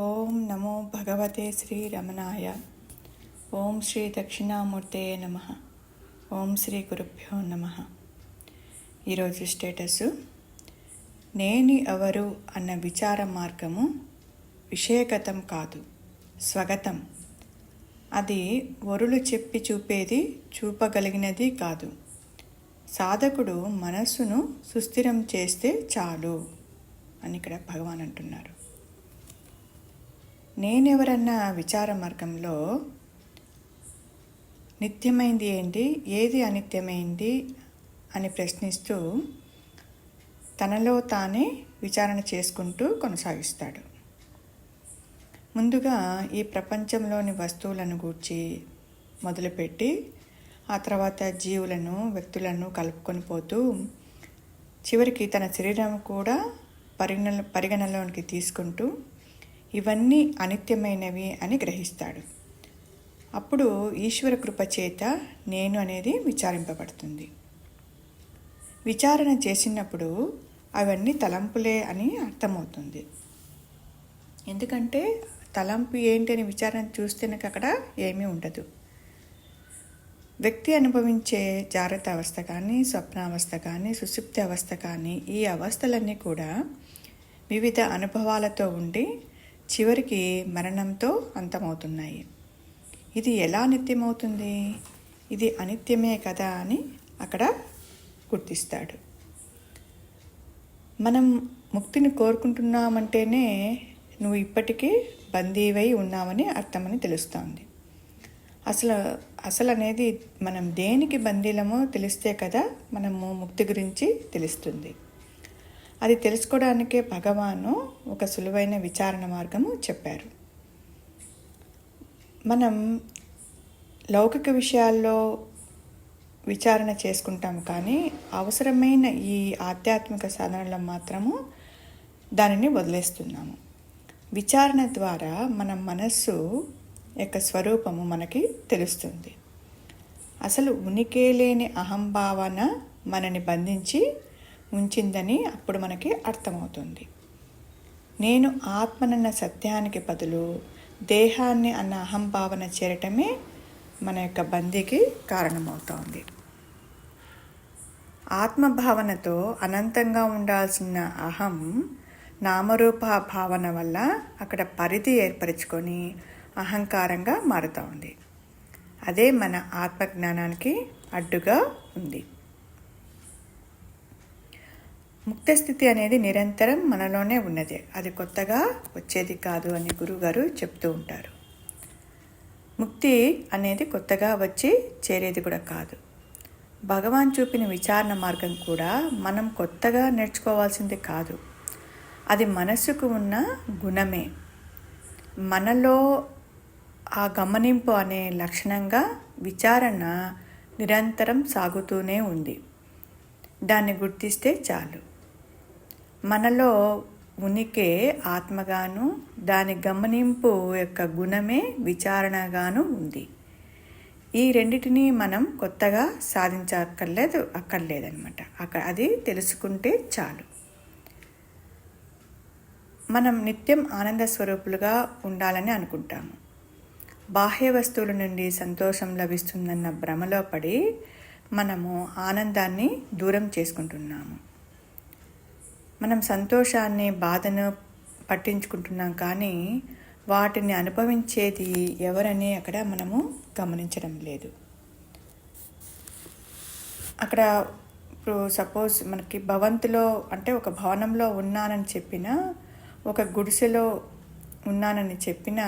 ఓం నమో భగవతే శ్రీ రమణాయ. ఓం శ్రీ దక్షిణామూర్తయే నమ. ఓం శ్రీ గురుభ్యో నమ. ఈరోజు స్టేటస్: నేను ఎవరు అన్న విచార మార్గము విషయగతం కాదు, స్వగతం. అది వరులు చెప్పి చూపేది, చూపగలిగినది కాదు. సాధకుడు మనస్సును సుస్థిరం చేస్తే చాలు అని ఇక్కడ భగవాన్ అంటున్నారు. నేనెవరన్న విచార మార్గంలో నిత్యమైంది ఏంటి, ఏది అనిత్యమైంది అని ప్రశ్నిస్తూ తనలో తానే విచారణ చేసుకుంటూ కొనసాగిస్తాడు. ముందుగా ఈ ప్రపంచంలోని వస్తువులను గూర్చి మొదలుపెట్టి ఆ తర్వాత జీవులను, వ్యక్తులను కలుపుకొని పోతూ చివరికి తన శరీరం కూడా పరిగణలోనికి తీసుకుంటూ ఇవన్నీ అనిత్యమైనవి అని గ్రహిస్తాడు. అప్పుడు ఈశ్వర కృప చేత నేను అనేది విచారింపబడుతుంది. విచారణ చేసినప్పుడు అవన్నీ తలంపులే అని అర్థమవుతుంది. ఎందుకంటే తలంపు ఏంటి అని విచారణ చూస్తే నాకు అక్కడ ఏమీ ఉండదు. వ్యక్తి అనుభవించే జాగ్రత్త అవస్థ కానీ, స్వప్నావస్థ కానీ, సుషుప్తి అవస్థ కానీ, ఈ అవస్థలన్నీ కూడా వివిధ అనుభవాలతో ఉండి చివరికి మరణంతో అంతమవుతున్నాయి. ఇది ఎలా నిత్యమవుతుంది? ఇది అనిత్యమే కదా అని అక్కడ గుర్తిస్తాడు. మనం ముక్తిని కోరుకుంటున్నామంటేనే నువ్వు ఇప్పటికీ బందీవై ఉన్నావని అర్థమని తెలుస్తోంది. అసలు అనేది మనం దేనికి బందీలమో తెలిస్తే కదా మనము ముక్తి గురించి తెలుస్తుంది. అది తెలుసుకోవడానికే భగవాను ఒక సులువైన విచారణ మార్గము చెప్పారు. మనం లౌకిక విషయాల్లో విచారణ చేసుకుంటాం, కానీ అవసరమైన ఈ ఆధ్యాత్మిక సాధనలో మాత్రము దానిని వదిలేస్తున్నాము. విచారణ ద్వారా మన మనస్సు యొక్క స్వరూపము మనకి తెలుస్తుంది. అసలు ఉనికే లేని అహంభావన మనని బంధించి ఉంచిందని అప్పుడు మనకి అర్థమవుతుంది. నేను ఆత్మనన్న సత్యానికి బదులు దేహాన్ని అన్న అహంభావన చేరటమే మన యొక్క బందీకి కారణమవుతోంది. ఆత్మభావనతో అనంతంగా ఉండాల్సిన అహం నామరూప భావన వల్ల అక్కడ పరిధి ఏర్పరచుకొని అహంకారంగా మారుతూ ఉంది. అదే మన ఆత్మజ్ఞానానికి అడ్డుగా ఉంది. ముక్తస్థితి అనేది నిరంతరం మనలోనే ఉన్నదే, అది కొత్తగా వచ్చేది కాదు అని గురువుగారు చెప్తూ ఉంటారు. ముక్తి అనేది కొత్తగా వచ్చి చేరేది కూడా కాదు. భగవాన్ చూపిన విచారణ మార్గం కూడా మనం కొత్తగా నేర్చుకోవాల్సింది కాదు. అది మనస్సుకు ఉన్న గుణమే. మనలో ఆ గమనింపు అనే లక్షణంగా విచారణ నిరంతరం సాగుతూనే ఉంది. దాన్ని గుర్తిస్తే చాలు. మనలో ఉనికే ఆత్మగాను, దాని గమనింపు యొక్క గుణమే విచారణగాను ఉంది. ఈ రెండిటిని మనం కొత్తగా అక్కర్లేదనమాట. అది తెలుసుకుంటే చాలు. మనం నిత్యం ఆనంద స్వరూపులుగా ఉండాలని అనుకుంటాము. బాహ్య వస్తువుల నుండి సంతోషం లభిస్తుందన్న భ్రమలో పడి మనము ఆనందాన్ని దూరం చేసుకుంటున్నాము. మనం సంతోషాన్ని, బాధను పట్టించుకుంటున్నాం, కానీ వాటిని అనుభవించేది ఎవరని అక్కడ మనము గమనించడం లేదు. అక్కడ ఇప్పుడు సపోజ్ మనకి భవంతిలో అంటే ఒక భవనంలో ఉన్నానని చెప్పినా, ఒక గుడిసెలో ఉన్నానని చెప్పినా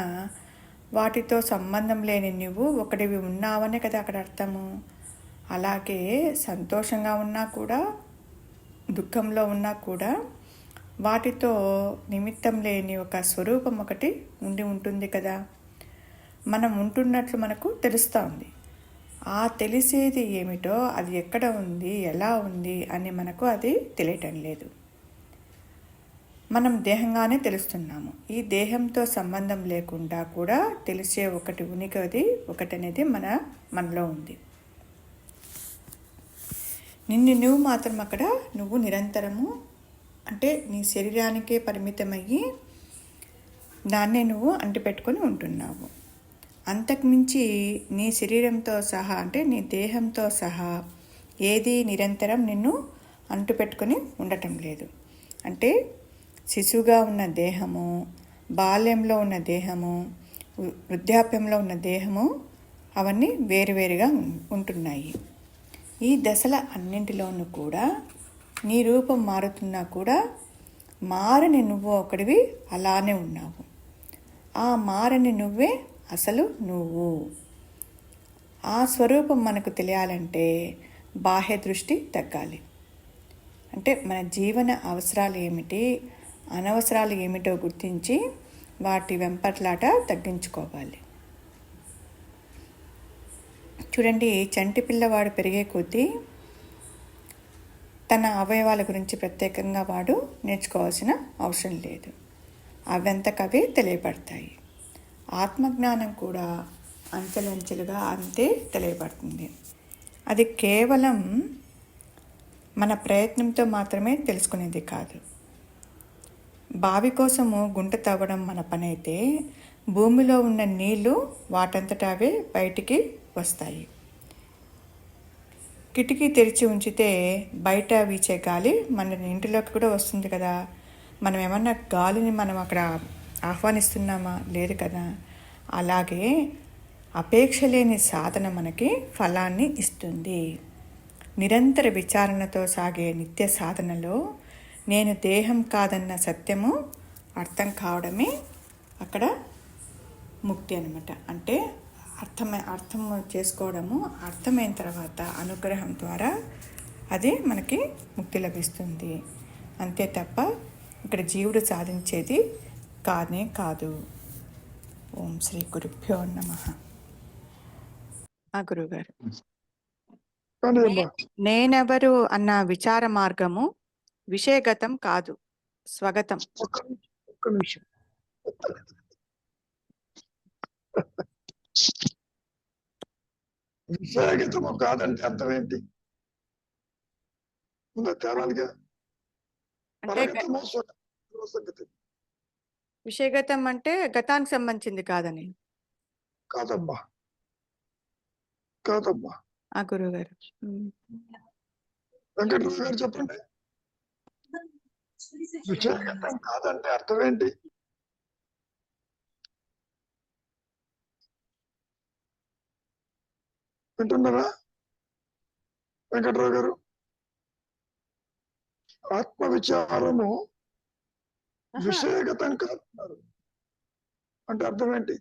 వాటితో సంబంధం లేని నువ్వు ఒకటివి ఉన్నావనే కదా అక్కడ అర్థము. అలాగే సంతోషంగా ఉన్నా కూడా, దుఃఖంలో ఉన్నా కూడా వాటితో నిమిత్తం లేని ఒక స్వరూపం ఒకటి ఉంటుంది కదా. మనం ఉంటున్నట్లు మనకు తెలుస్తూ ఉంది. ఆ తెలిసేది ఏమిటో, అది ఎక్కడ ఉంది, ఎలా ఉంది అని మనకు అది తెలియటం లేదు. మనం దేహంగానే తెలుస్తున్నాము. ఈ దేహంతో సంబంధం లేకుండా కూడా తెలిసే ఒకటి ఉనికది ఒకటనేది మనలో ఉంది. నువ్వు మాత్రం అక్కడ నువ్వు నిరంతరము అంటే నీ శరీరానికే పరిమితమయ్యి దాన్నే నువ్వు అంటిపెట్టుకొని ఉంటున్నావు. అంతకుమించి నీ శరీరంతో సహా అంటే నీ దేహంతో సహా ఏది నిరంతరం నిన్ను అంటుపెట్టుకొని ఉండటం లేదు. అంటే శిశువుగా ఉన్న దేహము, బాల్యంలో ఉన్న దేహము, వృద్ధాప్యంలో ఉన్న దేహము అవన్నీ వేరువేరుగా ఉంటున్నాయి. ఈ దశల అన్నింటిలోనూ కూడా నీ రూపం మారుతున్నా కూడా మారని నువ్వు ఒకడివి అలానే ఉన్నావు. ఆ మారని నువ్వే అసలు నువ్వు. ఆ స్వరూపం మనకు తెలియాలంటే బాహ్య దృష్టి తగ్గాలి. అంటే మన జీవన అవసరాలు ఏమిటి, అనవసరాలు ఏమిటో గుర్తించి వాటి వెంపట్లాట తగ్గించుకోవాలి. చూడండి, చంటి పిల్లవాడు పెరిగే కొద్దీ తన అవయవాల గురించి ప్రత్యేకంగా వాడు నేర్చుకోవాల్సిన అవసరం లేదు. అవంతకవే తెలియబడతాయి. ఆత్మజ్ఞానం కూడా అంచెలంచెలుగా అంతే తెలియబడుతుంది. అది కేవలం మన ప్రయత్నంతో మాత్రమే తెలుసుకునేది కాదు. బావి కోసము గుంట తవ్వడం మన పని అయితే, భూమిలో ఉన్న నీళ్లు వాటంతటా అవే బయటికి వస్తాయి. కిటికీ తెరిచి ఉంచితే బయట వీచే గాలి మన ఇంటిలోకి కూడా వస్తుంది కదా. మనం ఏమన్నా గాలిని మనం అక్కడ ఆహ్వానిస్తున్నామా? లేదు కదా. అలాగే అపేక్ష లేని సాధన మనకి ఫలాన్ని ఇస్తుంది. నిరంతర విచారణతో సాగే నిత్య సాధనలో నేను దేహం కాదన్న సత్యము అర్థం కావడమే అక్కడ ముక్తి అన్నమాట. అంటే అర్థం చేసుకోవడము, అర్థమైన తర్వాత అనుగ్రహం ద్వారా అది మనకి ముక్తి లభిస్తుంది. అంతే తప్ప ఇక్కడ జీవుడు సాధించేది కానే కాదు. ఓం శ్రీ గురుభ్యో నమః. గురువుగారు, నేనెవరు అన్న విచార మార్గము విషయగతం కాదు, స్వగతం. ఒక్క నిమిషం. విషయగతము కాదంటే అర్థం ఏంటి? తేరాలిగా. అంటే విషయగతం అంటే గతానికి సంబంధించింది కాదని. కాదమ్మా. గురువు గారు, వెంకటరావు గారు చెప్పండి. విషయగతం కాదంటే అర్థం ఏంటి? వింటున్నారా వెంకటరావు గారు? ఆత్మ విచారము విషయగతం కాదు అంటే అర్థం ఏంటి?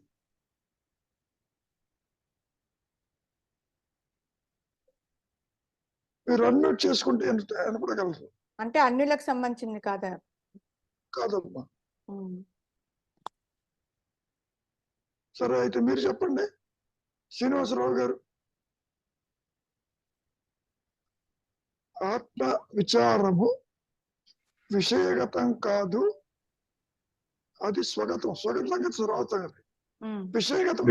మీరు అన్మ్యూట్ చేసుకుంటే వినపడగలరు. అంటే అన్యులకు సంబంధించింది కాదా? కాదమ్మా. సరే, అయితే మీరు చెప్పండి శ్రీనివాసరావు గారు. ఆత్మ విచారము విషయగతం కాదు, అది స్వగతం. స్వగతం విషయగతం.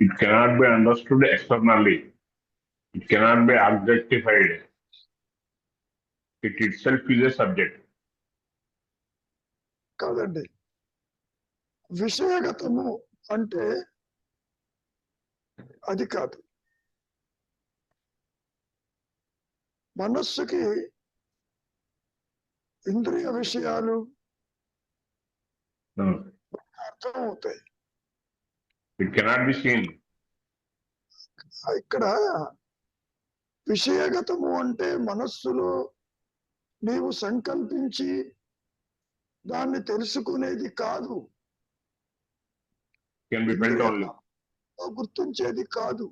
It cannot be understood externally. It cannot be objectified. It itself is a subject. కాదండి, విషయగతము అంటే అది కాదు. మనస్సుకి ఇంద్రియ విషయాలు అర్థం అవుతాయి. It cannot be seen. ఇక్కడ విషయగతము అంటే మనస్సులో నీవు సంకల్పించి దాన్ని తెలుసుకునేది కాదు, Can be felt only. గుర్తించేది కాదు.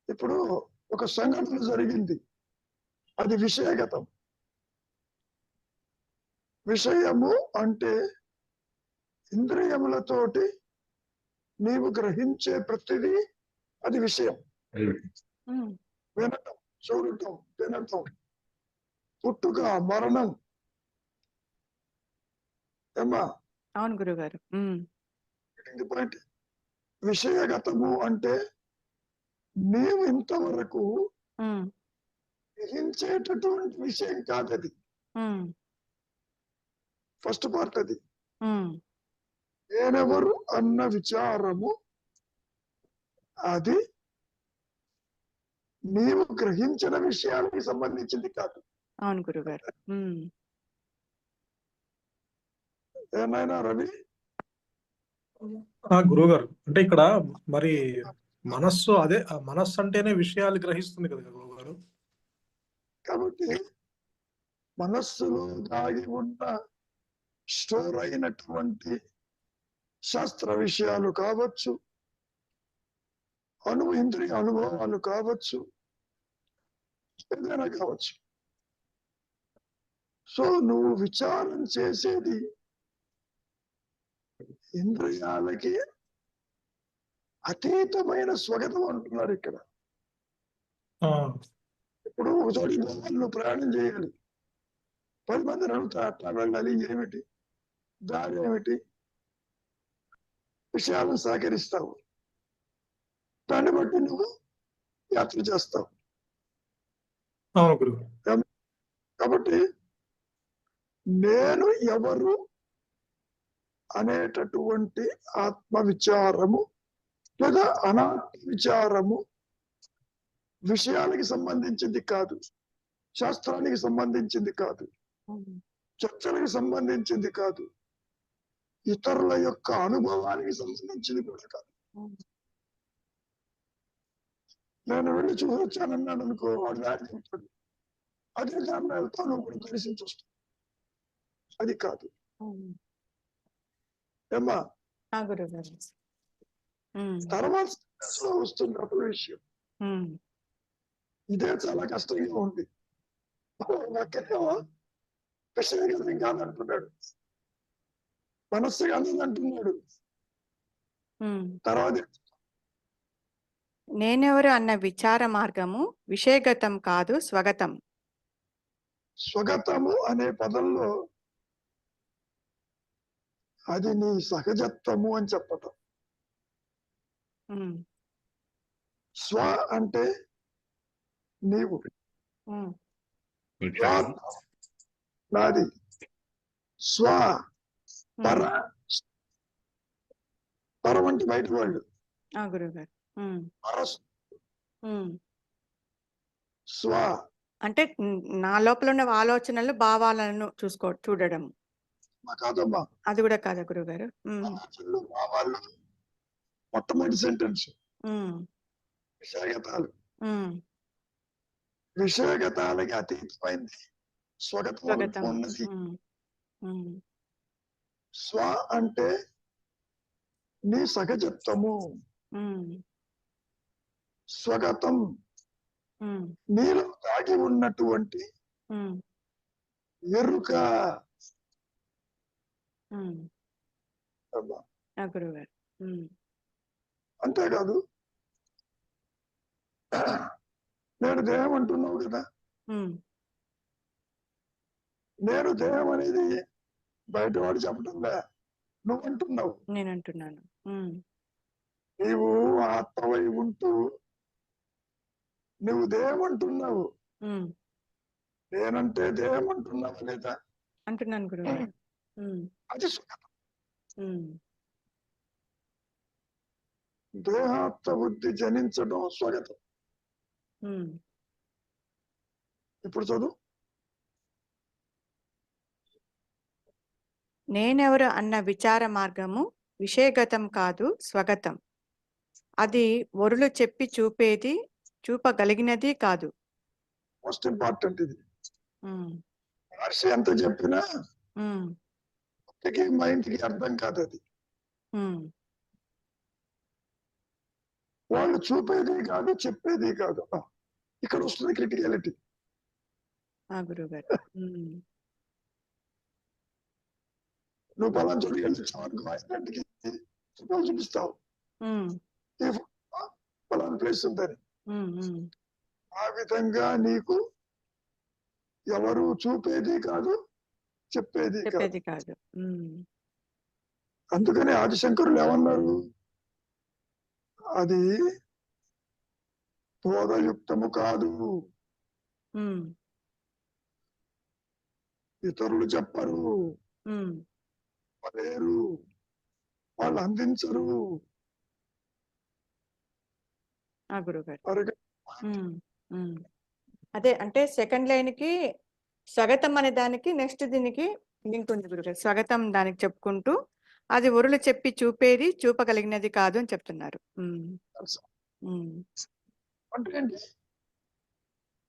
ఇప్పుడు ఒక సంఘటన జరిగింది, అది విషయగతం. విషయము అంటే ఇంద్రియములతోటి నీవు గ్రహించే ప్రతిదీ అది విషయం. వినటం, చూడటం, తినటం, పుట్టుక, మరణం. ఏమ్మా? అవును గురుగారు. పాయింట్. విషయగతము అంటే నీవు ఇంతవరకు గ్రహించేటటువంటి విషయం కాదది. ఫస్ట్ పార్ట్ అది. ఉమ్, నేనెవరు అన్న విచారము అది నీవు గ్రహించిన విషయానికి సంబంధించింది కాదు. అవును గురుగారు. ఏమైనా రవి? గురువు గారు, అంటే ఇక్కడ మరి మనస్సు అదే ఆ మనస్సు అంటేనే విషయాలు గ్రహిస్తుంది కదా గురువు గారు. కాబట్టి మనస్సులో దాగి ఉన్న స్టోర్ అయినటువంటి శాస్త్ర విషయాలు కావచ్చు, ఇంద్రియ అనుభవాలు కావచ్చు, ఏదైనా కావచ్చు. సో నువ్వు విచారం చేసేది ఇంద్రియాలకి అతీతమైన స్వగతం అంటున్నారు ఇక్కడ. ఆ, ఇప్పుడు ఒక చోటి నువ్వు ప్రయాణం చేయాలి, 10 మందిని అడుగుతా అట్లా వెళ్ళాలి, ఏమిటి దారి, ఏమిటి విషయాలను సేకరిస్తావు, దాన్ని బట్టి నువ్వు యాత్ర చేస్తావు. అవును గురువు. కాబట్టి నేను ఎవరు అనేటటువంటి ఆత్మ విచారము లేదా అనాత్మ విచారము విషయానికి సంబంధించింది కాదు, శాస్త్రానికి సంబంధించింది కాదు, చర్చలకు సంబంధించింది కాదు, ఇతరుల యొక్క అనుభవానికి సంబంధించింది కూడా కాదు. నేను వెళ్ళి చూసొచ్చానన్నాను అనుకో, వాడు దారి చెప్తాడు, అదే దాన్ని వెళ్తాను, కూడా దర్శించి వస్తాను. అది కాదు ఏమ్మా. గురుగారు. తర్వాత వస్తుంది అప్పుడు విషయం. ఇదే చాలా కష్టంగా ఉంది. నాకేమో విషయం కాదంటున్నాడు, మనస్సు కాదంటున్నాడు. తర్వాత నేనెవరు అన్న విచార మార్గము విషయగతం కాదు, స్వగతం. స్వగతము అనే పదంలో అది నీ సహజత్వము అని చెప్పటం. స్వ అంటే నీవు, నాది. స్వ పర, పరం అంటే బయట వాళ్ళు. గురుగారు. స్వ అంటే నా లోపల ఉన్న ఆలోచనలు, భావాలను చూడడం. కాదమ్మా, అది కూడా కాదా గురుగారు? భావాలు మొట్టమొదటి సెంటెన్స్. విషయగతాలు, విషయగతాలకి అతీతమైంది స్వగతం ఉన్నది. స్వ అంటే నీ సహజత్వము, స్వగతం నీలో దాగి ఉన్నటువంటి ఎరుక. గురుగారు. అంతేకాదు, నేను దేహం అంటున్నావు కదా, నేను దేహం అనేది బయట వాడు చెప్పడంలే, నువ్వు అంటున్నావు. నేను అంటున్నాను. నీవు ఆత్మవై ఉంటూ నువ్వు దేహం అంటున్నావు. నేనంటే దేహం అంటున్నావు లేదా? అంటున్నాను గురుగారు. అది స్వగతం. దేహాత్మ బుద్ధి జనించడం స్వగతం. ఇప్పుడు చదువు. నేనెవరు అన్న విచార మార్గము విషయగతం కాదు, స్వగతం. అది వరులు చెప్పి చూపగలిగినది కాదు. మోస్ట్ ఇంపార్టెంట్ ఇది. మహర్షి ఎంత చెప్పినా మైండ్కి అర్థం కాదు. అది వాళ్ళు చూపేది కాదు, చెప్పేది కాదు. ఇక్కడ వస్తుంది క్రిటికాలిటీ. గురుగారు. నువ్వు పలానా చోటుకి చూపిస్తావు, పలానా ప్లేస్ ఉందని. ఆ విధంగా నీకు ఎవరు చూపేది కాదు, చెప్పేది కాదు. అందుకని ఆదిశంకరులు ఏమన్నారు, అది బోధయుక్తము కాదు, ఇతరులు చెప్పరు, ఉమ్, లేరు, వాళ్ళు అందించరు. ఆ గురుగారు. వారికి ఉమ్, ఉమ్. అదే అంటే సెకండ్ లైన్ కి స్వాగతం అనే దానికి నెక్స్ట్ దీనికి లింక్ ఉంది గురుగారు. స్వాగతం దానికి చెప్పుకుంటూ అది ఒరులు చెప్పి చూపేది చూపగలిగినది కాదు అని చెప్తున్నారు. తెలుసు. ఉమ్, అంటే ఏంటి?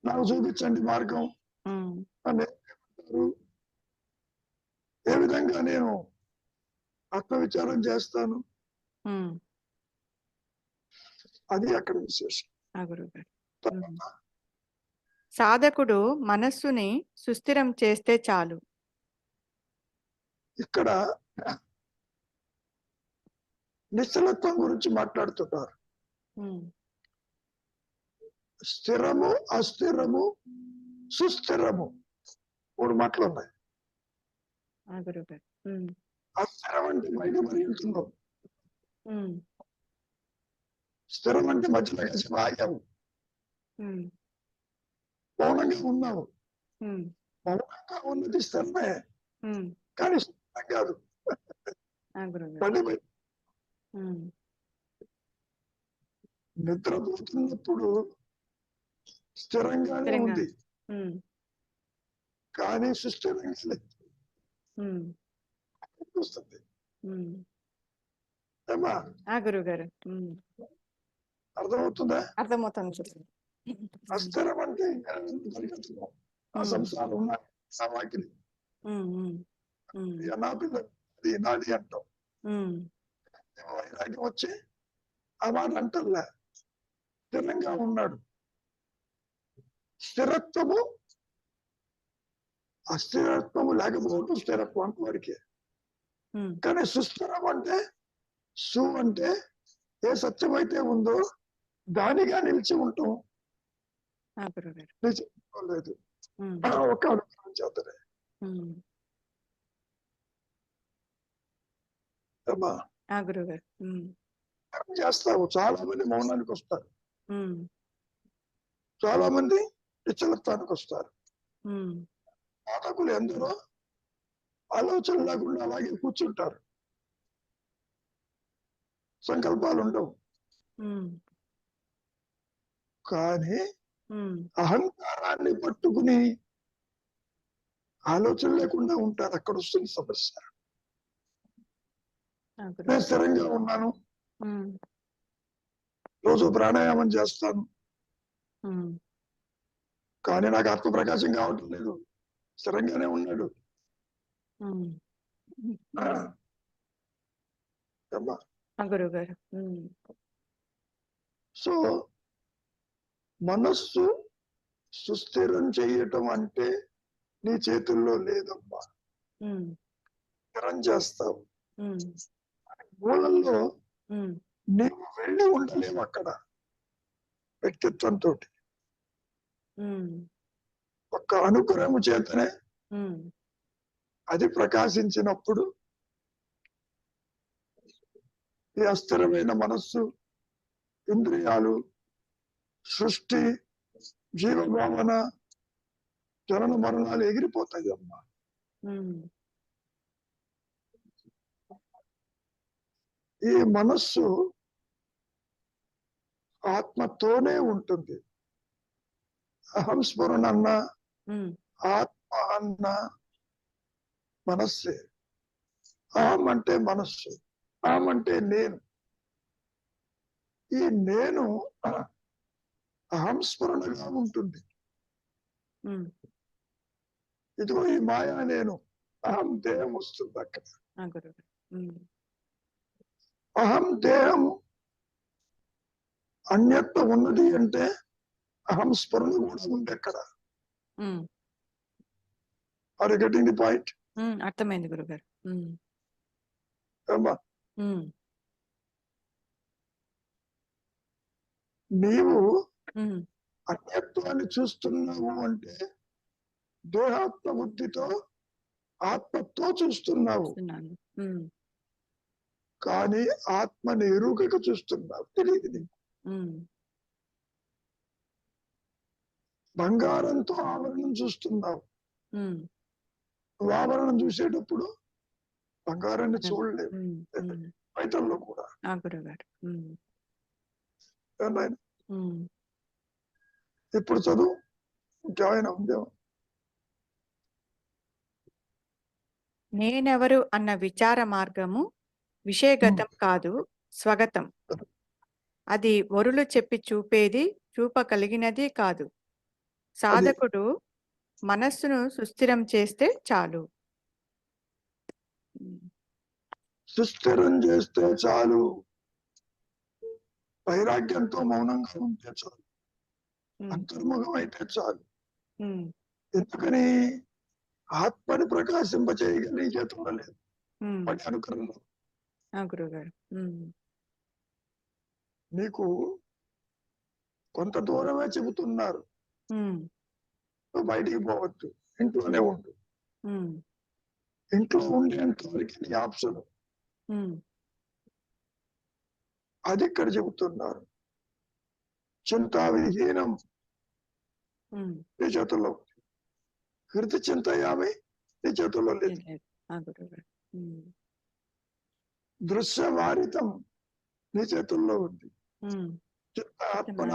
నాకు చూపించండి మార్గం ఉమ్, అని ఏమంటారు? ఏ విధంగా నేను ఆత్మవిచారం చేస్తాను? ఉమ్. అది అక్కడ విశేషం. ఆ గురుగారు. ఉమ్. సాధకుడు మనస్సుని సుస్థిరం చేస్తే చాలు. ఇక్కడ నిశ్చలత్వం గురించి మాట్లాడుతున్నారు. ఉమ్, స్థిరము, అస్థిరము, సుస్థిరము 3 మాటలు ఉన్నాయి. ఆ గురుగారు. ఉమ్, అస్థిరం అంటే బయట పరిగెడుతున్నాం, ఉమ్, స్థిరం అంటే మధ్యలో కలిసి ఆగాము, ఉమ్, మౌనంగా ఉన్నాము. ఉమ్, మౌనంగా ఉన్నది స్థిరమే, ఉమ్. కానీ స్థిరం కాదు. ఆ గురుగారు. మళ్ళీ ఉమ్, నిద్రపోతున్నప్పుడు స్థిరంగానే స్థిరంగా. ఉంది, ఉమ్, కానీ సుస్థిరంగా లేదు. ఉమ్, వస్తుంది ఉమ్. ఏమా? ఆ గురుగారు. ఉమ్. అర్థమవుతుందా? అర్థమవుతుంది గురుగారు. అస్థిరం అంటే ఇంకా పరిగెత్తున్నాం, ఆ సంసారం ఉన్నాయి, సమాకిలి ఉమ్, ఉమ్, ఉమ్, నా పిల్ల అది నాది అంటాం. ఉమ్. వైరాగ్యం వచ్చి ఆ మాట అంటల్లా, స్థిరంగా ఉన్నాడు. స్థిరత్వము అస్థిరత్వము లేకపోవడం స్థిరత్వం అంతవరకే. ఉమ్. కానీ సుస్థిరం అంటే సు అంటే ఏ సత్యం అయితే ఉందో దానిగా నిలిచి ఉంటాం, ఆ గురుగారు. నిలిచి లేదు ఉమ్, ఒక అనుగ్రహం చేతనే. ఉమ్. ఏమ్మా? ఆ గురుగారు. ఉమ్, ఏం చేస్తావు? చాలా మంది మౌనానికి వస్తారు, ఉమ్, చాలా మంది నిశ్చలత్వానికి వస్తారు. ఉమ్. పాఠకులు ఎందరో ఆలోచన లేకుండా అలాగే కూర్చుంటారు, సంకల్పాలు ఉండవు. ఉమ్, కానీ ఉమ్. అహంకారాన్ని పట్టుకుని ఆలోచన లేకుండా ఉంటారు. అక్కడ వస్తుంది సమస్య. ఆ నేను గురుగారు. స్థిరంగా ఉన్నాను, ఉమ్, రోజు ప్రాణాయామం చేస్తాను, ఉమ్. కానీ నాకు ఆత్మ ప్రకాశం కావటం లేదు. స్థిరంగానే ఉన్నాడు. ఉమ్. ఆ, ఏమ్మా? ఆ గురుగారు. ఉమ్, సో మనస్సు సుస్థిరం చేయటం అంటే నీ చేతుల్లో లేదమ్మా. ఉమ్, స్థిరం చేస్తావు. ఉమ్, మూలంలో ఉమ్. నీవు వెళ్ళి ఉండలేవు అక్కడ. వ్యక్తిత్వంతో ఉమ్, ఒక్క అనుగ్రహము చేతనే ఉమ్. అది ప్రకాశించినప్పుడు ఈ అస్థిరమైన మనస్సు, ఇంద్రియాలు, సృష్టి, జీవభావన, జనన మరణాలు ఎగిరిపోతాయి అమ్మా. ఉమ్. ఈ మనస్సు ఆత్మతోనే ఉంటుంది. అహం స్ఫురణ అన్న, ఉమ్. ఆత్మ అన్న మనస్సే. అహం అంటే మనస్సు, అహం అంటే నేను. ఈ నేను అహం స్ఫురణగా ఉంటుంది. ఉమ్. ఇదిగో ఈ మాయా నేను, అహం దేహం వస్తుంది అక్కడ. ఆ గురుగారు. ఉమ్, అహం దేహము అన్యత్వ ఉన్నది అంటే అహం స్ఫురణ కూడా ఉంది అక్కడ. Um, are you getting the point? Um. అర్థమైంది గురుగారు. ఉమ్, అమ్మా, ఉమ్, నీవు ఉమ్. అన్యత్వాన్ని చూస్తున్నావు అంటే దేహాత్మ బుద్ధితో ఆత్మతో చూస్తున్నావు, చూస్తున్నాను. ఉమ్, కానీ ఆత్మని ఎరుకకు చూస్తున్నావు. తెలియదు నీకు. ఉమ్. బంగారంతో ఆవరణం చూస్తున్నావు. ఉమ్, నువ్వు ఆవరణం చూసేటప్పుడు బంగారాన్ని చూడలేవు. ఉమ్, ఉమ్. బైబిల్లో కూడా ఆ గురుగారు. నాయన ఇప్పుడు చదువు ఇంకేమైనా ఉందేమో. నేనెవరు అన్న విచార మార్గము విషయగతం కాదు, స్వగతం. అది వరులు చెప్పి చూపేది, చూపగలిగినది కాదు. సాధకుడు మనస్సును సుస్థిరం చేస్తే చాలు. సుస్థిరం చేస్తే చాలు. వైరాగ్యంతో మౌనంగా ఉంటే చాలు. అంతర్ముఖం అయితే చాలు. ఎందుకని ఆత్మని ప్రకాశింపచేయగలి చేతుల్లో లేదు, వాటి అనుకరణలో. గురుగారు. నీకు కొంత దూరమే చెబుతున్నారు, నువ్వు బయటికి పోవద్దు, ఇంట్లోనే ఉండు. ఇంట్లో ఉండేంత వరకు నీ ఆప్షన్. అది ఇక్కడ చెబుతున్నారు. చింతా విహీనం నీ చేతుల్లో ఉంది. హృది చింతయామి నీ చేతుల్లో లేదు. దృశ్యవారితం నీ చేతుల్లో ఉంది. ఆత్మన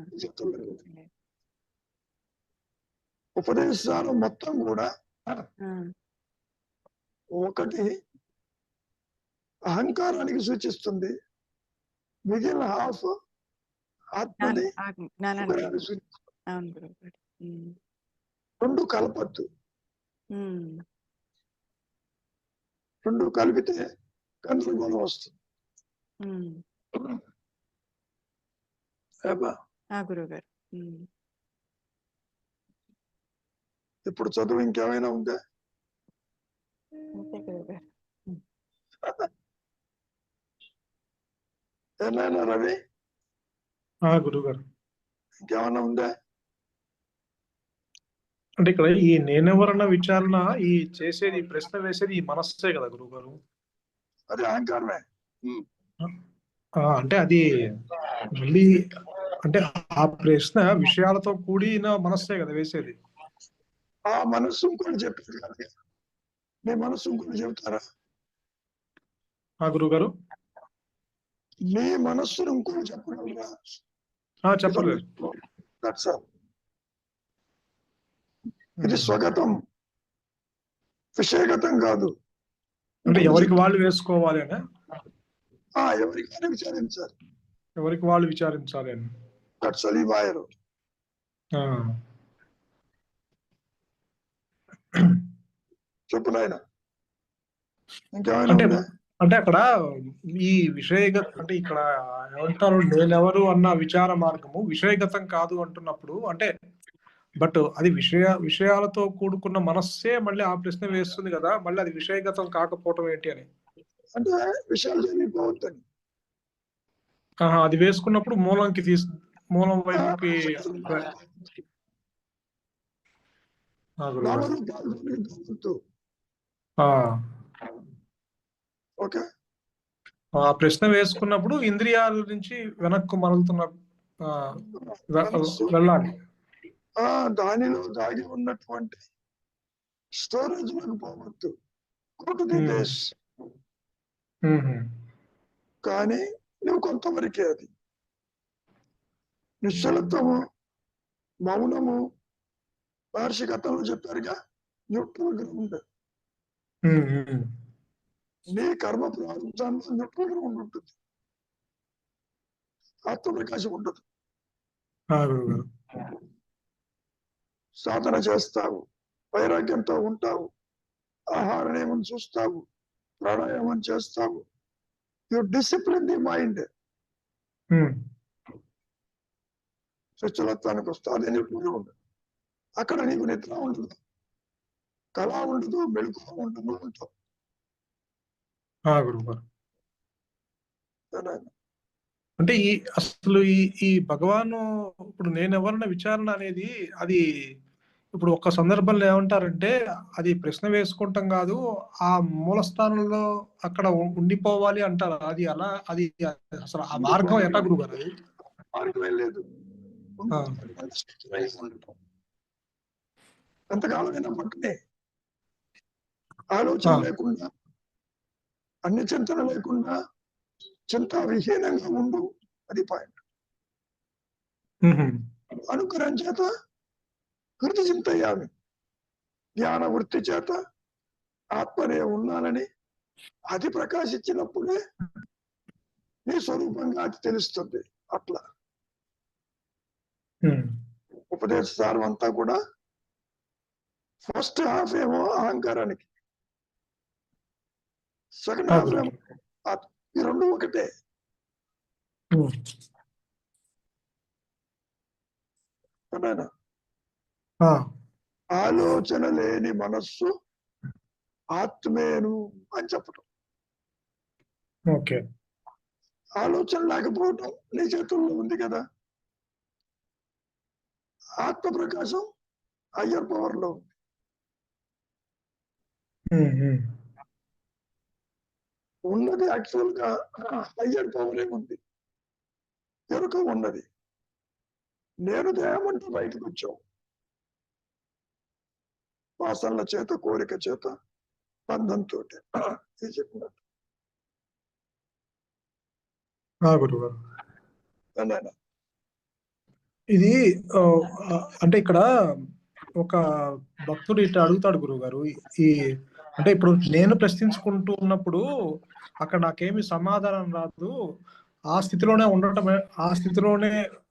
నీ చేతుల్లో ఉంది. ఉపదేశాలు మొత్తం కూడా ఒకటి అహంకారానికి సూచిస్తుంది, మిగిలిన హాఫ్ ఆత్మని రెండు కలపద్దు. రెండు కలిపితే గందరగోళం వస్తుంది. గురుగారు. ఇప్పుడు చదువు ఇంకేమైనా ఉందా? ఏమైనా రవి గురుగారు, ఇంకేమైనా ఉందా? అంటే ఇక్కడ ఈ నేనెవరన్న విచారణ ఈ చేసేది, ప్రశ్న వేసేది ఈ మనస్సే కదా గురుగారు? అది అహంకారమే. అంటే అది మళ్ళీ అంటే ఆ ప్రశ్న విషయాలతో కూడిన మనస్సే కదా వేసేది. ఆ మనస్సు ఇంకోటి చెప్పేది కాదు. నీ మనస్సు ఇంకోటి చెబుతారా? గురుగారు, నీ మనస్సును ఇంకోటి చెప్పగలరా? చెప్పలేదు. ఇది స్వగతం, విషయగతం కాదు. అంటే ఎవరికి వాళ్ళు వేసుకోవాలి అని, ఎవరికి వాళ్ళు విచారించాలి, ఎవరికి వాళ్ళు విచారించాలి అని. సలీబాయరు చెప్పు నాయన. ఇంకేమైనా అంటే అక్కడ ఈ అంటే ఇక్కడ ఏమంటారు, నేనెవరు అన్న విచార మార్గము విషయగతం కాదు అంటున్నప్పుడు, అంటే బట్ అది విషయాలతో కూడుకున్న మనస్సే మళ్ళీ ఆ ప్రశ్న వేస్తుంది కదా, మళ్ళీ అది విషయగతం కాకపోవటం ఏంటి అని. అంటే విషయాలు జరిగిపోవద్దని అది వేసుకున్నప్పుడు మూలం వైపుకి ఓకే. ఆ ప్రశ్న వేసుకున్నప్పుడు ఇంద్రియాల నుంచి వెనక్కు మరలుతున్న వెళ్ళాలి. దానిలో దాగి ఉన్నటువంటి స్టోరేజ్ లోకి పోవద్దు. కానీ నువ్వు కొంతవరకే అది నిశ్చలత్వము, మౌనము, వార్షికత్వంలో చెప్పారుగా, న్యూట్రల్ గ్రౌండ్. నీ కర్మ ప్రారంభంలో న్యూట్రల్ గ్రౌండ్ ఉంటుంది, ఆత్మప్రకాశం ఉండదు. సాధన చేస్తావు, వైరాగ్యంతో ఉంటావు, ఆహార నియమం చూస్తావు, ప్రాణాయామం చేస్తావు, యు డిసిప్లిన్ ది మైండ్. శిక్షలత్వానికి వస్తావు, అదే న్యూట్రల్ ఉండదు. అక్కడ నీకు నిద్ర ఉండదు, కళ ఉండదు, మెళుకువ ఉండదు, ఉంటావు. అంటే అసలు ఈ భగవాను ఇప్పుడు నేనెవరన్న విచారణ అనేది, అది ఇప్పుడు ఒక్క సందర్భంలో ఏమంటారంటే, అది ప్రశ్న వేసుకుంటాం కాదు, ఆ మూల స్థానంలో అక్కడ ఉండిపోవాలి అంటారు. అది అలా, అది అసలు ఆ మార్గం ఎట్లా గురుగారు? అది మార్గమే లేదు. ఎంతకాలమైనా పట్టునే ఆలోచన లేకుండా అన్ని చింతన లేకుండా చింత విహీనంగా ఉండు, అది పాయింట్. అనుగ్రహం చేత హృదయ చింతయ్యామి, జ్ఞాన వృత్తి చేత ఆత్మనే ఉన్నానని అది ప్రకాశించినప్పుడే నీ స్వరూపంగా అది తెలుస్తుంది. అట్లా ఉపదేశ సారం అంతా కూడా ఫస్ట్ హాఫ్ ఏమో అహంకారానికి, సెకండ్ హాఫ్ ఏమో ఈ రెండు ఒకటే. ఆలోచన లేని మనస్సు ఆత్మేను అని చెప్పటం. ఓకే, ఆలోచన లేకపోవటం నీ చేతుల్లో ఉంది కదా. ఆత్మ ప్రకాశం హయ్యర్ పవర్ లో ఉంది. ఉన్నది యాక్చువల్ గా హయ్యర్ పవరే ఉంది, ఎరుక ఉన్నది. నేను దేహమంటూ బయటకు వచ్చావు, వాసనల చేత, కోరిక చేత, బంధంతో చెప్పినట్టు. గురుగారు ఇది అంటే ఇక్కడ ఒక భక్తుడు ఇట్లా అడుగుతాడు గురుగారు, ఈ అంటే ఇప్పుడు నేను ప్రశ్నించుకుంటూ ఉన్నప్పుడు అక్కడ నాకేమి సమాధానం రాదు, ఆ స్థితిలోనే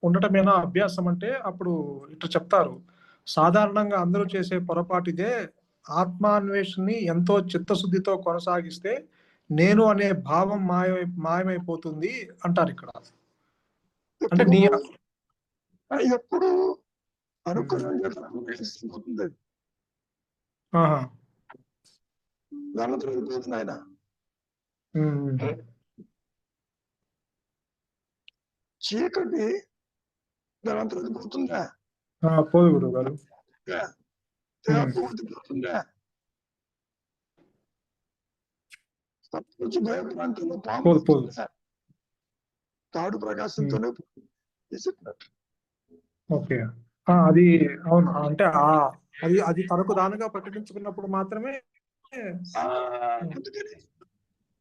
ఉండటమేనా అభ్యాసం అంటే అప్పుడు ఇట్లా చెప్తారు, సాధారణంగా అందరూ చేసే పొరపాటు ఇదే, ఆత్మాన్వేషణని ఎంతో చిత్తశుద్ధితో కొనసాగిస్తే నేను అనే భావం మాయమైపోతుంది అంటారు ఇక్కడ. అంటే నీ ఎప్పుడు అనుకున్నది ఆయన చీకటి దాని పోతుందా? పోదు గురువు గారు. పోతుందా? భయప్రాంతంలో పాము తాడు ప్రకాశంతోనే చెప్పినట్టు. ఓకే, అది అవును. అంటే అది తనకు దానిగా ప్రకటించుకున్నప్పుడు మాత్రమే అందుకని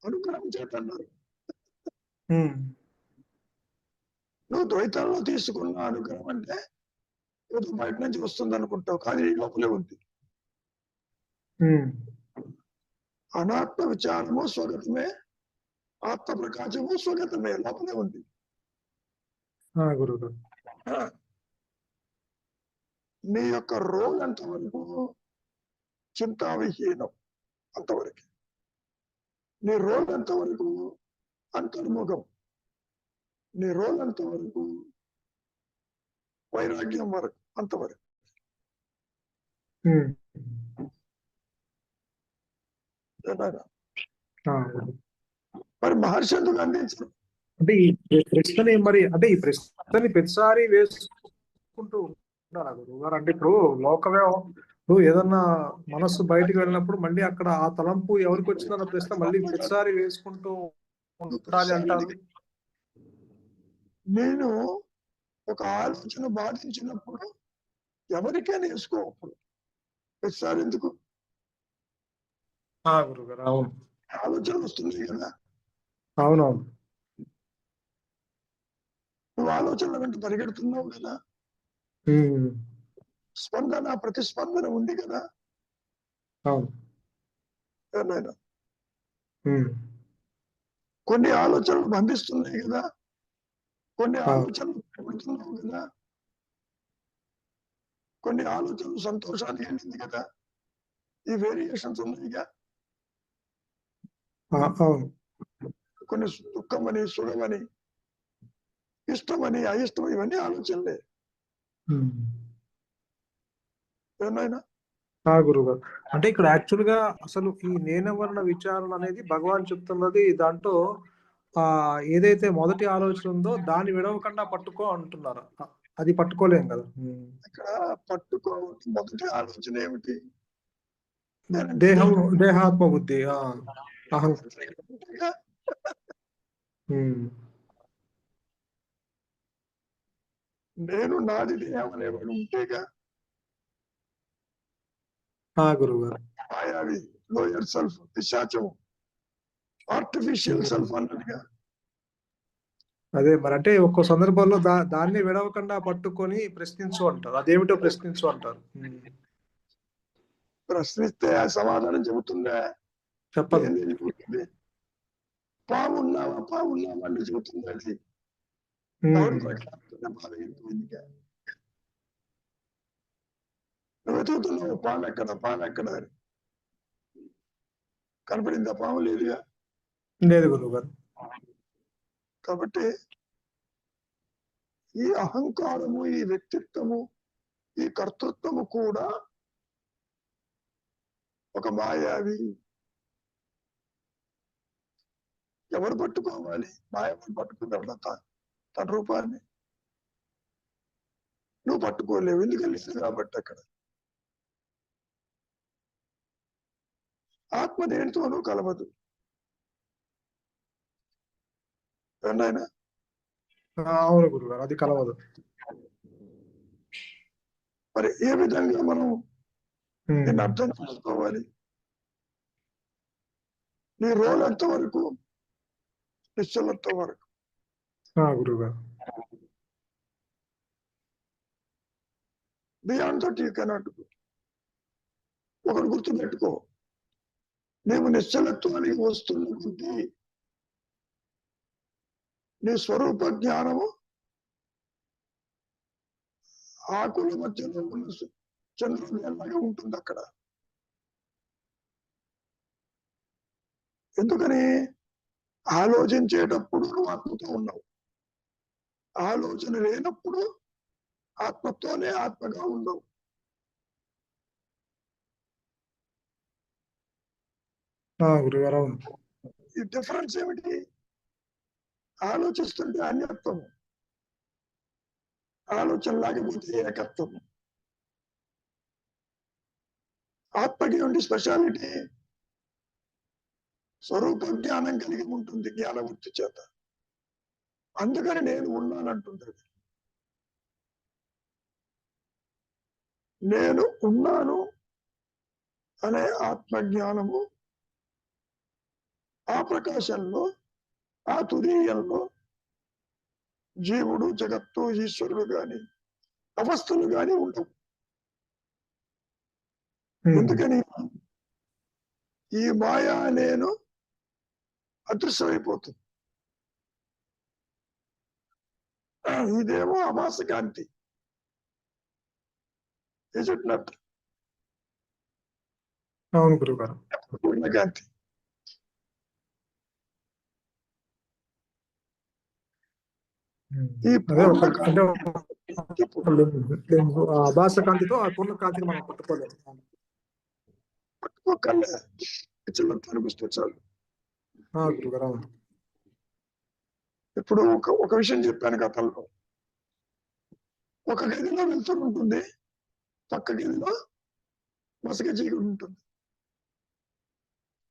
అనుగ్రహం చేతన్నారు. నువ్వు ద్వైతాల్లో తీసుకున్న అనుగ్రహం అంటే ఏదో బయట నుంచి వస్తుంది అనుకుంటావు, కానీ లోపలే ఉంది. అనాత్మ విచారము స్వగతమే, ఆత్మ ప్రకాశము స్వగతమే, లోపలే ఉంది. గురువు నీ యొక్క రోల్ ఎంతవరకు చింతావిహీనం అంతవరకు, నీ రోల్ ఎంతవరకు అంతర్ముఖం, నీ రోల్ ఎంతవరకు వైరాగ్యం వరకు అంతవరకు. మరి మహర్షి ఎందుకు అందించారు అంటే ఈ ప్రశ్నని, మరి అంటే ఈ ప్రశ్నని ప్రతిసారి వేసుకుంటూ ఉంటారా గురువు గారు? అంటే ఇప్పుడు లోకమే ఇప్పుడు ఏదన్నా మనస్సు బయటకు వెళ్ళినప్పుడు మళ్ళీ అక్కడ ఆ తలంపు ఎవరికి వచ్చిందన్న ప్రశ్న మళ్ళీ ప్రతిసారి వేసుకుంటూ ఉండాలి అంటారు. నేను ఒక ఆలోచన బాధించినప్పుడు ఎవరికైనా వేసుకో, అప్పుడు ప్రతిసారి ఎందుకు? గురువు గారు అవును, ఆలోచన వస్తుంది కదా. అవునవును, నువ్వు ఆలోచనల వెంట పరిగెడుతున్నావు కదా, స్పందన ప్రతిస్పందన ఉంది కదా. అవును, కొన్ని ఆలోచనలు బంధిస్తున్నాయి కదా, కొన్ని ఆలోచనలు పెడుతున్నావు కదా, కొన్ని ఆలోచనలు సంతోషాన్ని వెళ్ళింది కదా. ఈ వేరియేషన్స్ ఉన్నాయిగా. కొన్ని దుఃఖమని, సుఖమని, ఇష్టమని, అయిష్టం, ఇవన్నీ ఆలోచనలే. ఏమైనా గురువు గారు అంటే ఇక్కడ యాక్చువల్ గా అసలు ఈ నేనవర్ణ విచారణ అనేది భగవాన్ చెప్తున్నది దాంట్లో ఏదైతే మొదటి ఆలోచన ఉందో దాన్ని విడవకుండా పట్టుకో అంటున్నారు. అది పట్టుకోలేం కదా. ఇక్కడ పట్టుకోవాలి. మొదటి ఆలోచన ఏమిటి? దేహాత్మ బుద్ధి, నేను నాది దేహం అనేవాడు ఉంటేగా. గురువు గారు మాయావి, లోయర్ సెల్ఫ్, పిశాచము ఆర్టిఫిషియల్ సెల్ఫ్ అన్నట్టుగా. అదే మరి అంటే ఒక్కో సందర్భంలో దాన్ని విడవకుండా పట్టుకొని ప్రశ్నించు అంటారు. అదేమిటో ప్రశ్నించు అంటారు. ప్రశ్నిస్తే ఆ సమాధానం చెబుతుందా? చెప్పదు. ఏంది చెబుతుంది? పావున్నావా అంటే చెబుతుంది అది. ఎవరు కొట్లాడుతున్నా బాధ ఎందుకు? నువ్వు వెతుకుతున్నావు పాము ఎక్కడ అని. కనపడిందా? పాము లేదుగా. లేదు గురువు గారు. కాబట్టి ఈ అహంకారము, ఈ వ్యక్తిత్వము, ఈ కర్తృత్వము కూడా ఒక మాయావి. ఎవరు పట్టుకోవాలి? మాయవాడు పట్టుకుంటాడు తన రూపాన్ని. నువ్వు పట్టుకోలేవు, ఎందుకని కాబట్టి. అక్కడ ఆత్మ దేనితోనూ కలవదు. ఏనాయన? అవును గురువు గారు, అది కలవదు. మరి ఏ విధంగా మనం దీన్ని అర్థం చేసుకోవాలి? నీ రోల్ ఎంతవరకు? నిశ్చలత్వం వరకు. గురువు గారు. Beyond that you cannot go. ఒకటి గుర్తుపెట్టుకో, నీవు నిశ్చలత్వానికి వస్తున్న కొద్దీ నీ స్వరూప జ్ఞానము ఆకుల మధ్యలో ఉన్న చంద్రుడిలాగా ఉంటుంది అక్కడ. ఎందుకని? ఆలోచించేటప్పుడు నువ్వు ఆత్మతో ఉన్నావు, ఆలోచన లేనప్పుడు ఆత్మతోనే ఆత్మగా ఉండవు. గురుగారు. ఈ డిఫరెన్స్ ఏమిటి? ఆలోచిస్తుంటే అన్యత్వము, ఆలోచన లేకపోతే ఏకత్వము. ఆత్మకి ఉండి స్పెషాలిటీ స్వరూప జ్ఞానం కలిగి ఉంటుంది, జ్ఞానవృత్తి చేత. అందుకని నేను ఉన్నానంటుంది. నేను ఉన్నాను అనే ఆత్మజ్ఞానము ఆ ప్రకాశంలో, ఆ తురీయంలో జీవుడు, జగత్తు, ఈశ్వరుడు గాని అవస్థలు గాని ఉండవు. ఎందుకని? ఈ మాయా నేను అదృశ్యమైపోతుంది. ఇదేమో అమాస కాంతి. అవును గురువు గారు. పూర్ణకాంతి. ఈ ఆభాస కాంతితో ఆ పూర్ణ కాంతిని మనం పట్టుకోలేదు. అనిపిస్తే చాలు. గురుగారు. ఇప్పుడు ఒక విషయం చెప్పాను గతంలో. ఒక గదిలో వెళ్తూ ఉంటుంది, పక్క గదిలో మసక చీకటి ఉంటుంది.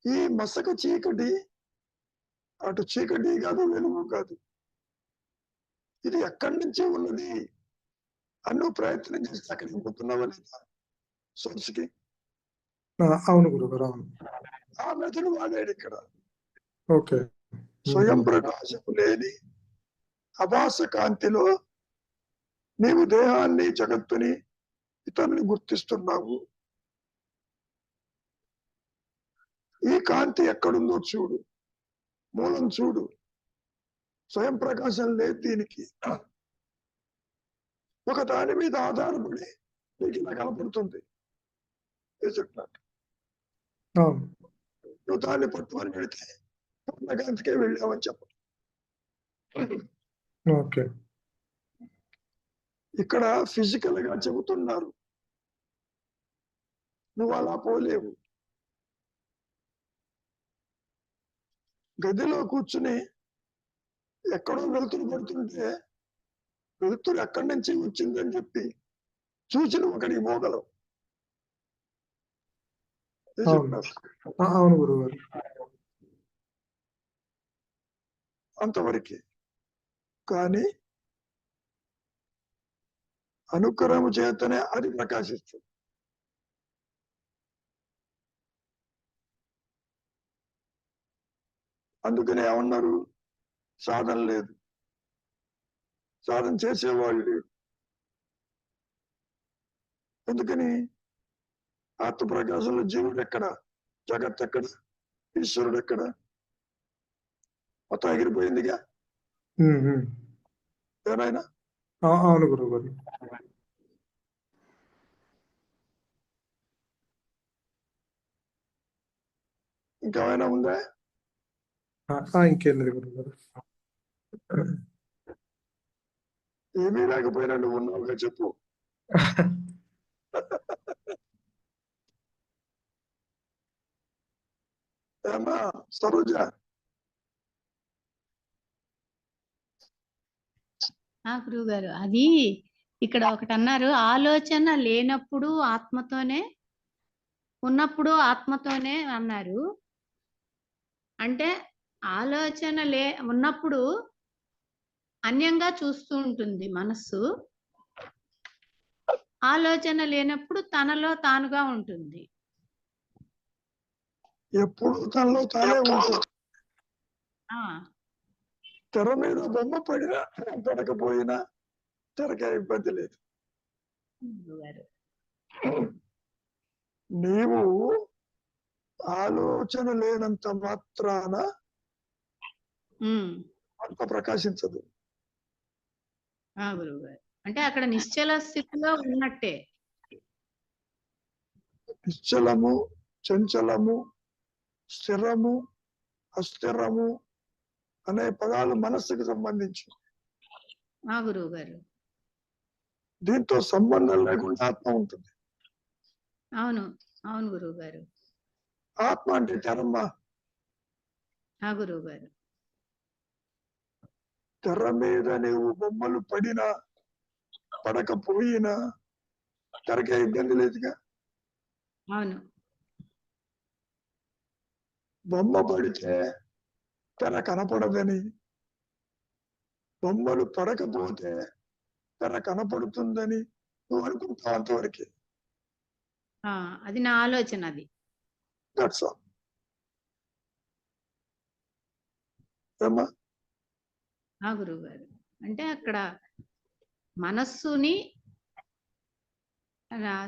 ఈ మసక చీకటి అటు చీకటి కాదు, వెలుగు కాదు. ఇది ఎక్కడి నుంచి ఉన్నది అన్నో ప్రయత్నం చేస్తే అక్కడికి పోతున్నావా లేదా సోర్స్కి? అవును గురుగారు. ఆ మెథడ్ వాడాడు ఇక్కడ. ఓకే. స్వయం ప్రకాశము లేని అభాస కాంతిలో నీవు దేహాన్ని, జగత్తుని, ఇతరుని గుర్తిస్తున్నావు. ఈ కాంతి ఎక్కడుందో చూడు, మూలం చూడు. స్వయం ప్రకాశం లేదు దీనికి. ఒక దాని మీద ఆధారపడి నీకు ఇలా కనపడుతుంది. నువ్వు దాన్ని పట్టుకొని పెడితే పూర్ణకాంతికే వెళ్ళావని చెప్పు. ఇక్కడ ఫిజికల్ గా చెబుతున్నారు, నువ్వు అలా పోలేవు. గదిలో కూర్చుని ఎక్కడో వెలుతురు పడుతుంటే వెలుతురు ఎక్కడి నుంచి వచ్చిందని చెప్పి చూసి నువ్వు అక్కడికి పోగలవు. అవును గురువు గారు. అంతవరకే. కానీ అనుకరము చేతనే అది ప్రకాశిస్తుంది. అందుకని ఏమన్నారు? సాధన లేదు, సాధన చేసేవాళ్ళు లేడు. ఎందుకని? ఆత్మప్రకాశంలో జీవుడు ఎక్కడ, జగత్ ఎక్కడ, ఈశ్వరుడు ఎక్కడ? మొత్తం ఎగిరిపోయిందిగా ఏనాయనా. అవును గురువు గారు. ఇంకేమైనా ఉందా? ఇంకేం లేదు గురువు గారు. ఏమీ లేకపోయినా నువ్వు ఉన్నావుగా, చెప్పు. ఏమా సరోజ? గురువు గారు, అది ఇక్కడ ఒకటి అన్నారు, ఆలోచన లేనప్పుడు ఆత్మతోనే, ఉన్నప్పుడు ఆత్మతోనే అన్నారు. అంటే ఆలోచన ఉన్నప్పుడు అన్యంగా చూస్తూ ఉంటుంది మనస్సు, ఆలోచన లేనప్పుడు తనలో తానుగా ఉంటుంది. ఎప్పుడు తనలో తానే ఉంటుంది. ఆ తెర మీద బొమ్మ పడినా పడకపోయినా తెరకే ఇబ్బంది లేదు. గురుగారు. నీవు ఆలోచన లేనంత మాత్రాన ఆత్మ ప్రకాశించదు. గురువు గారు, అంటే అక్కడ నిశ్చల స్థితిలో ఉన్నట్టే. నిశ్చలము, చంచలము, స్థిరము, అస్థిరము అనే పదాలు మనస్సుకు సంబంధించి. గురువు గారు, దీంతో సంబంధం లేకుండా ఆత్మ ఉంటుంది. అవును అవును గురువు గారు. ఆత్మ అంటే తెరమ్మ. గురువు గారు, తెర మీద నీవు బొమ్మలు పడినా పడకపోయినా తెరకే ఇబ్బంది లేదుగా. అవును. బొమ్మ పడితే తెర కనపడదని, బొమ్మలు పడకపోతే తెర కనపడుతుందని నువ్వు అనుకుంటావు, అంతవరకే. అది నా ఆలోచన. అది దట్స్ ఆల్. ఏమ్మా? గురువు గారు, అంటే అక్కడ మనస్సుని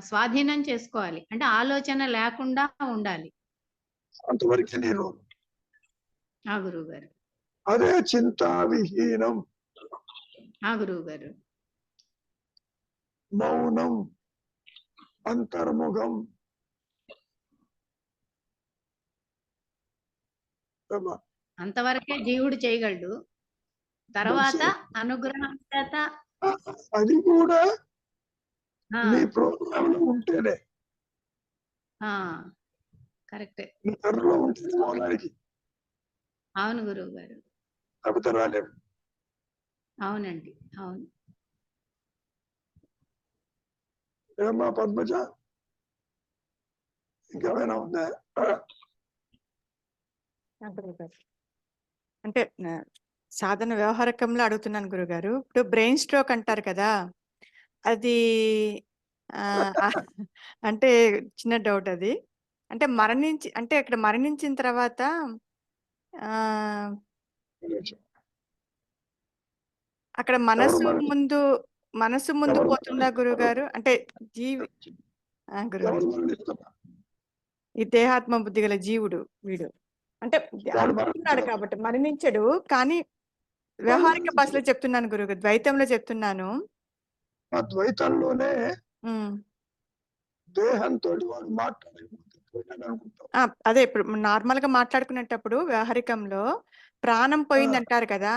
స్వాధీనం చేసుకోవాలి, అంటే ఆలోచన లేకుండా ఉండాలి, అంతవరకే నేను. గురువు గారు. అదే చింతా విహీనం, గురువు గారు. మౌనం, అంతర్ముఖం. అంతవరకే జీవుడు చేయగలడు. తర్వాత అనుగ్రహం చేత అది కూడా నీ ప్రోగ్రామ్ లో ఉంటేనే, కరెక్టే. నీ ధరలో ఉంటుంది మౌనానికి. అవును గురువు గారు. లేకపోతే రాలేము. అవునండి, అవును. ఏమ్మా పద్మజ, ఇంకేమైనా ఉందా? అంటే సాధన వ్యవహారకంలో అడుగుతున్నాను గురుగారు. ఇప్పుడు బ్రెయిన్ స్ట్రోక్ అంటారు కదా, అది అంటే చిన్న డౌట్ అది. అంటే అంటే ఇక్కడ మరణించిన తర్వాత అక్కడ మనసు ముందు పోతుందా గురుగారు? అంటే గురుగారు, ఈ దేహాత్మ బుద్ధి గల జీవుడు వీడు అంటే అనుకుంటున్నాడు కాబట్టి మరణించడు, కానీ వ్యవహారిక భాషలో చెప్తున్నాను గురుగారు, ద్వైతంలో చెప్తున్నాను. ఆ ద్వైతంలోనే దేహంతో వాడు మాట్లాడుకుంటాడు. అదే ఇప్పుడు నార్మల్ గా మాట్లాడుకునేటప్పుడు వ్యవహారికంలో ప్రాణం పోయింది అంటారు కదా,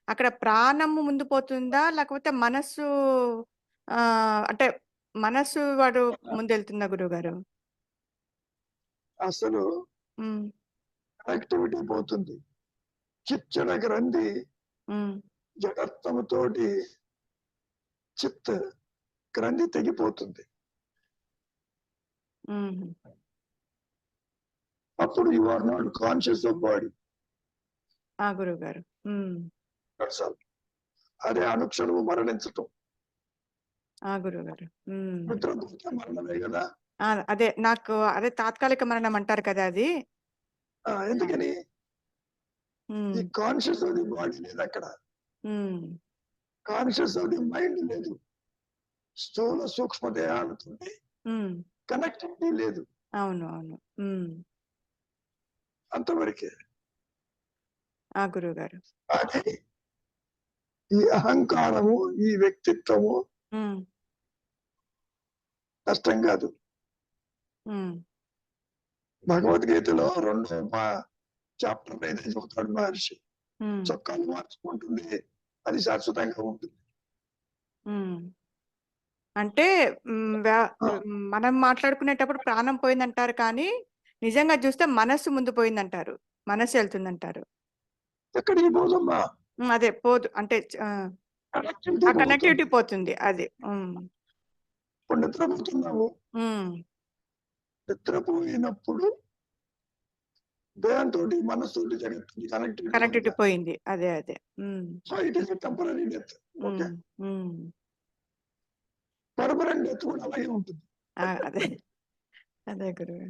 అక్కడ ప్రాణము ముందు పోతుందా లేకపోతే మనస్సు అంటే మనస్సు వాడు ముందెళ్తుందా గురువు గారు? అసలు యాక్టివిటీ పోతుంది. చిచ్చన గ్రంథి జగత్తముతోటి చిత్త గ్రంథి తెగిపోతుంది. అప్పుడు you are not conscious of body. గురువు గారు, అదే అనుక్షణము మరణించటం. గురువు గారు, మరణమే కదా. అదే నాకు అదే తాత్కాలిక మరణం అంటారు కదా, అది ఎందుకని? ఈ కాన్షియస్ ఆఫ్ ది బాడీ లేదు అక్కడ, కాన్షియస్ ఆఫ్ ది మైండ్ లేదు, స్థూల సూక్ష్మ దేహాలతో కనెక్టివిటీ లేదు. అవును అవును. అంతవరకే. గురువు గారు. కానీ ఈ అహంకారము, ఈ వ్యక్తిత్వము కష్టం కాదు. భగవద్గీతలో 2వ చాప్టర్ అయితే చెబుతాడు మహర్షి, చొక్కాలు మార్చుకుంటుంది, అది శాశ్వతంగా ఉంటుంది. అంటే మనం మాట్లాడుకునేటప్పుడు ప్రాణం పోయిందంటారు, కానీ నిజంగా చూస్తే మనస్సు ముందు పోయిందంటారు, మనస్సు వెళ్తుందంటారు. ఎక్కడికి పోదమ్మా, అదే పోదు అంటే ఆ కనెక్టివిటీ పోతుంది. అది ఇప్పుడు నిద్రపోతున్నావు, నిద్రపోయినప్పుడు దేహంతో మనస్సు జగత్తుకి కనెక్టివిటీ పోయింది. అదే అదే. It is temporary death. Okay, permanent death కూడా అలాగే ఉంటుంది. అదే అదే గురువు.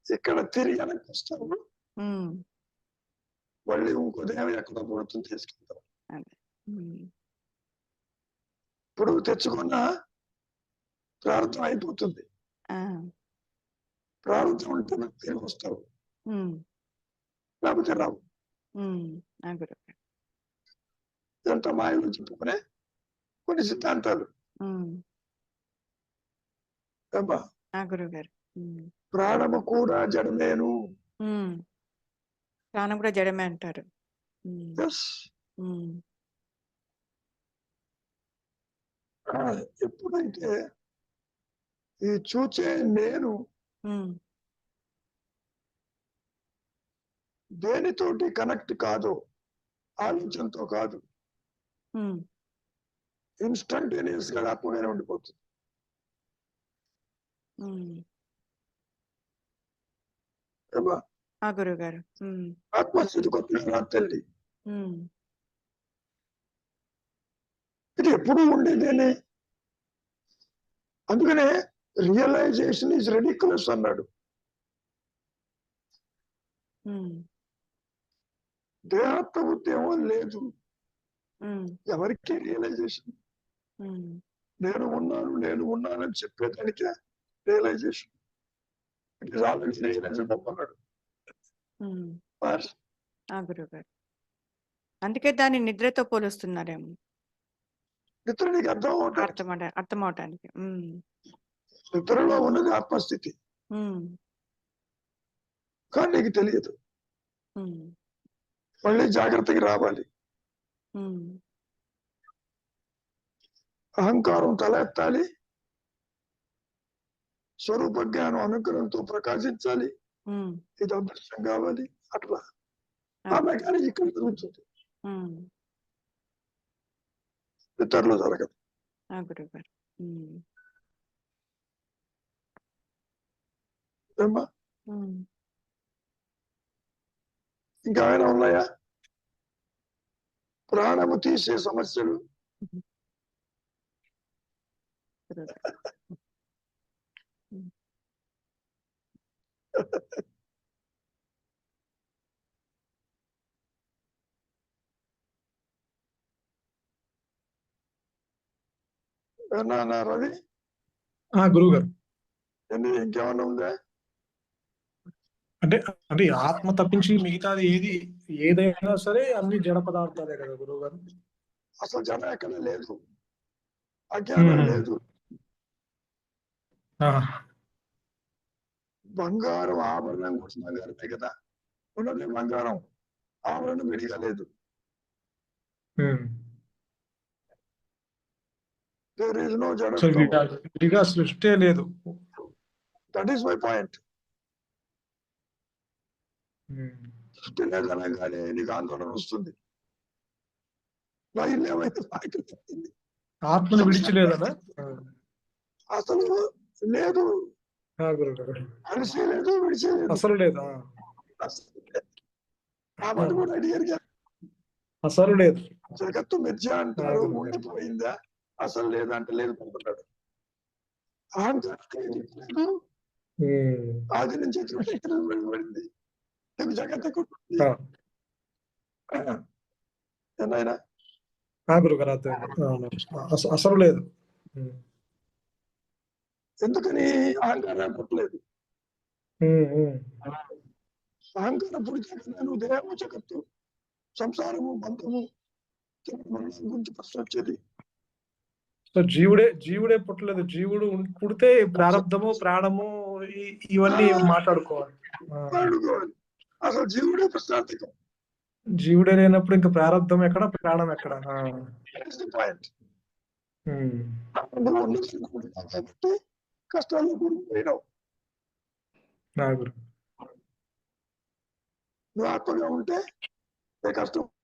ఇక్కడ తిరిగి వెనక్కి వస్తావు, మళ్ళీ ఇంకో దేహం ఎక్కడ పడుతుంది తీసుకెళ్తావు. ఇప్పుడు తెచ్చుకున్న ప్రార్థన అయిపోతుంది, ప్రార్థన ఉంటే నాకు తిరిగి వస్తావు, లేకపోతే రావు. ఎంత మాయలో చెప్పుకునే కొన్ని సిద్ధాంతాలు. గురువు గారు. ప్రాణము కూడా జడమేను. ప్రాణం కూడా జడమే అంటారు. ఎప్పుడైతే ఈ చూచే నేను దేనితోటి కనెక్ట్ కాదు, ఆలోచనతో కాదు, ఇన్స్టంటేనియస్ గా ఆత్మగానే ఉండిపోతుంది. గురువు గారు. ఆత్మస్థితి కొత్త తల్లి, ఇది ఎప్పుడూ ఉండేదేనే. అందుకనే రియలైజేషన్ ఈజ్ రెడిక్యులస్ అన్నాడు. దేహాత్మ ఉద్యమం లేదు, ఎవరికి రియలైజేషన్. నేను ఉన్నానని చెప్పేదానికే realisation. It is already realised అన్నాడు. గురువు గారు. అందుకే దాన్ని నిద్రతో పోలుస్తున్నారేమో, నిద్ర నీకు అర్థం అవటానికి. నిద్రలో ఉన్నది ఆత్మస్థితి, కానీ నీకు తెలియదు. మళ్ళీ జాగ్రత్తకి రావాలి. అహంకారం తల ఎత్తాలి, స్వరూప జ్ఞానం అనుగ్రహంతో ప్రకాశించాలి, ఇది అదృష్టం కావాలి. అట్లా ఆ మెకానిక్ ఇక్కడ జరుగుతుంది, ఇతరులు జరగదు. ఇంకా ఏమైనా ఉన్నాయా ప్రాణము తీసే సమస్యలు? రవి, గురువు గారు, ఇంకేమన్నా ఉందా? అంటే అంటే ఆత్మ తప్పించి మిగతాది ఏదైనా సరే అన్ని జడ పదార్థాలే కదా గురువు గారు. అసలు జడ ఎక్కడ లేదు, అజ్ఞానం లేదు. బంగారం ఆభరణం కోసం బంగారమే కదా ఉన్నది, బంగారం ఆభరణం విడిగా లేదు. There is no విడిగా సృష్టి లేదు. That is my point. సృష్టి లేదనగానే నీకు ఆందోళన వస్తుంది. నా ఇల్లు ఏమైతే ఆత్మను విడిచిలేదనా? అసలు లేదు, కలిసి లేదు, విడిచేలేదు, అసలు లేదా? కాబట్టి కూడా అడిగారు, అసలు లేదు. జగత్తు మిథ్య అంటారు, ఉండిపోయిందా? అసలు లేదంటే లేదు పంపుతాడు. అహంకారం ఆది నుంచి వెళ్ళబడింది, నీకు జగత్తుకు ఆ, ఏనాయనా గురుగారు అర్థమైంది. అవును. అసలు లేదు. ఎందుకని అహంకారం పుట్టలేదు. అహంకారం పుడితే నువ్వు దేహము జగత్తు సంసారము బంధము గురించి ప్రశ్న వచ్చేది. సో జీవుడే పుట్టలేదు. జీవుడు పుడితే ప్రారంధము ప్రాణము ఇవన్నీ మాట్లాడుకోవాలి. అడుకోవాలి. అసలు జీవుడే ప్రశ్నార్థకం. జీవుడే లేనప్పుడు ఇంకా ప్రారంధం ఎక్కడ, ప్రాణం ఎక్కడ? పాయింట్. నువ్వు ఉన్నది కాబట్టి కష్టాల్లో కూడిపోయినావు. నా గురు నువ్వు ఆత్మగా ఉంటే ఏ కష్టం